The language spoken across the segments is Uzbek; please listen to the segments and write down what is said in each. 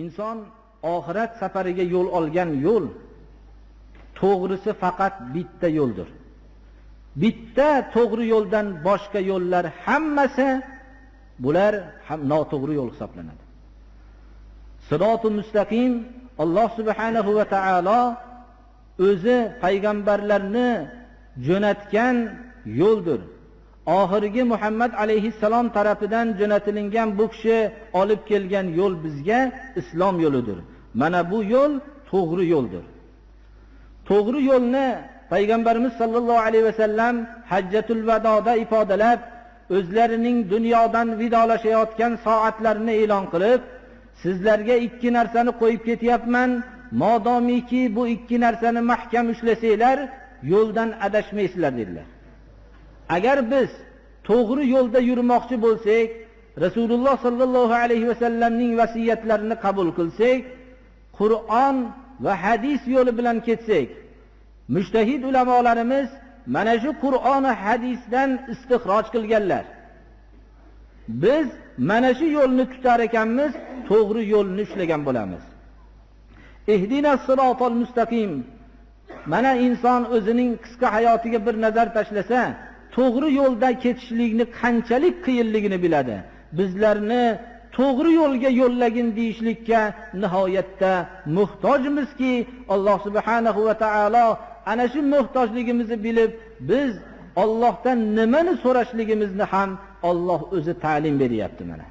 inson oxirat safariga yo'l olgan yo'l to'g'risi faqat bitta yo'ldir. Bitta to'g'ri yo'ldan boshqa yo'llar hammasi bular ham noto'g'ri yo'l hisoblanadi. Sirotul mustaqim Alloh subhanahu va taolo o'zi payg'ambarlarni jo'natgan yo'ldir. Oxirgi Muhammad alayhissalom tarafidan jo'natilingan bu kishi olib kelgan yo'l bizga islom yo'lidir. Mana bu yo'l to'g'ri yo'ldir. To'g'ri yo'lni payg'ambarimiz sollallohu alayhi vasallam Hajjatul Vadoda ifodalab, o'zlarining dunyodan vidolashayotgan soatlarini e'lon qilib, sizlarga ikki narsani qo'yib ketyapman, modomiki bu ikki narsani mahkam ushlasanglar, yo'ldan adashmaysizlar dedilar. Agar biz to'g'ri yo'lda yurmoqchi bo'lsak, Rasululloh sallallohu alayhi vasallamning vasiyatlarini qabul qilsak, Qur'on va hadis yo'li bilan ketsak, mujtahid ulamolarimiz mana shu Qur'on va hadisdan istixroj qilganlar. Biz mana shu yo'lni tutar ekanmiz, to'g'ri yo'lni ushlagan bo'lamiz. Ihdinas siratal mustaqim. Mana inson o'zining qisqa hayotiga bir nazar tashlasa, to'g'ri yo'lda ketishlikni qanchalik qiyinligini biladi. Bizlarni to'g'ri yo'lga yo'llagin deyishlikka nihoyatda muhtojmizki, Alloh subhanahu va taolo ana shu muhtojligimizni bilib, biz Allohdan nimani so'rashligimizni ham Alloh o'zi ta'lim beryapti mana.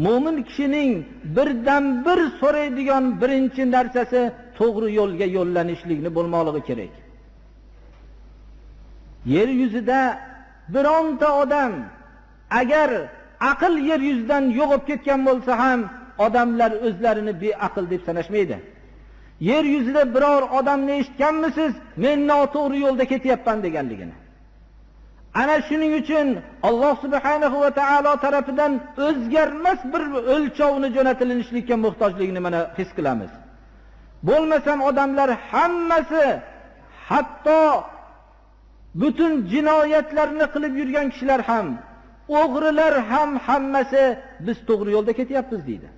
Mo'min kishining birdan bir so'raydigan birinchi narsasi to'g'ri yo'lga yo'llanishlikni bo'lmoqligi kerak. Yer yuzida bironta odam agar aql yer yuzidan yo'qib ketgan bo'lsa ham odamlar o'zlarini beaql deb sanashmaydi. Yer yuzida biror odamni eshitganmisiz, men noto'g'ri yo'lda ketyapman deganligini? Ana shuning uchun Alloh subhanahu va taolo tarafidan o'zgarmas bir o'lchovni jo'natilinishlikka muhtojligini mana his qilamiz. Bo'lmasam odamlar hammasi, hatto butun jinoyatlarni qilib yurgan kishilar ham, o'g'rilar ham hammasi biz to'g'ri yo'lda ketyapmiz deydi.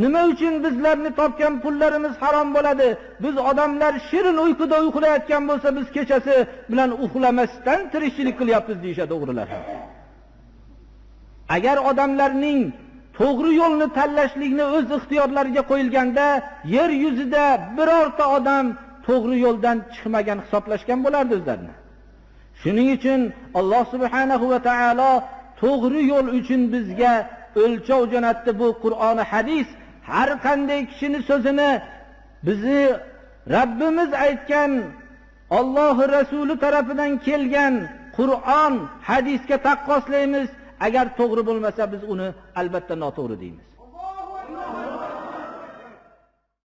Nima uchun bizlarni topgan pullarimiz harom bo'ladi? Biz odamlar shirin uyquda uxlayotgan bo'lsa, biz kechasi bilan uxlamasdan tirikchilik qilyapmiz deyshadi o'g'rilar ham. Agar odamlarning to'g'ri yo'lni tanlashlikni o'z ixtiyorlariga qo'yilganda, yer yuzida birorta odam to'g'ri yo'ldan chiqmagan hisoblashgan bo'lardi o'zlarini. Shuning uchun Alloh subhanahu va taolo to'g'ri yo'l uchun bizga o'lchov jo'natdi. Bu Qur'on, hadis. Har qanday kishining so'zini bizni Rabbimiz aytgan, Alloh Rasuli tarafidan kelgan Qur'on, hadisga taqqoslaymiz. Agar to'g'ri bo'lmasa biz uni albatta noto'g'ri deymiz.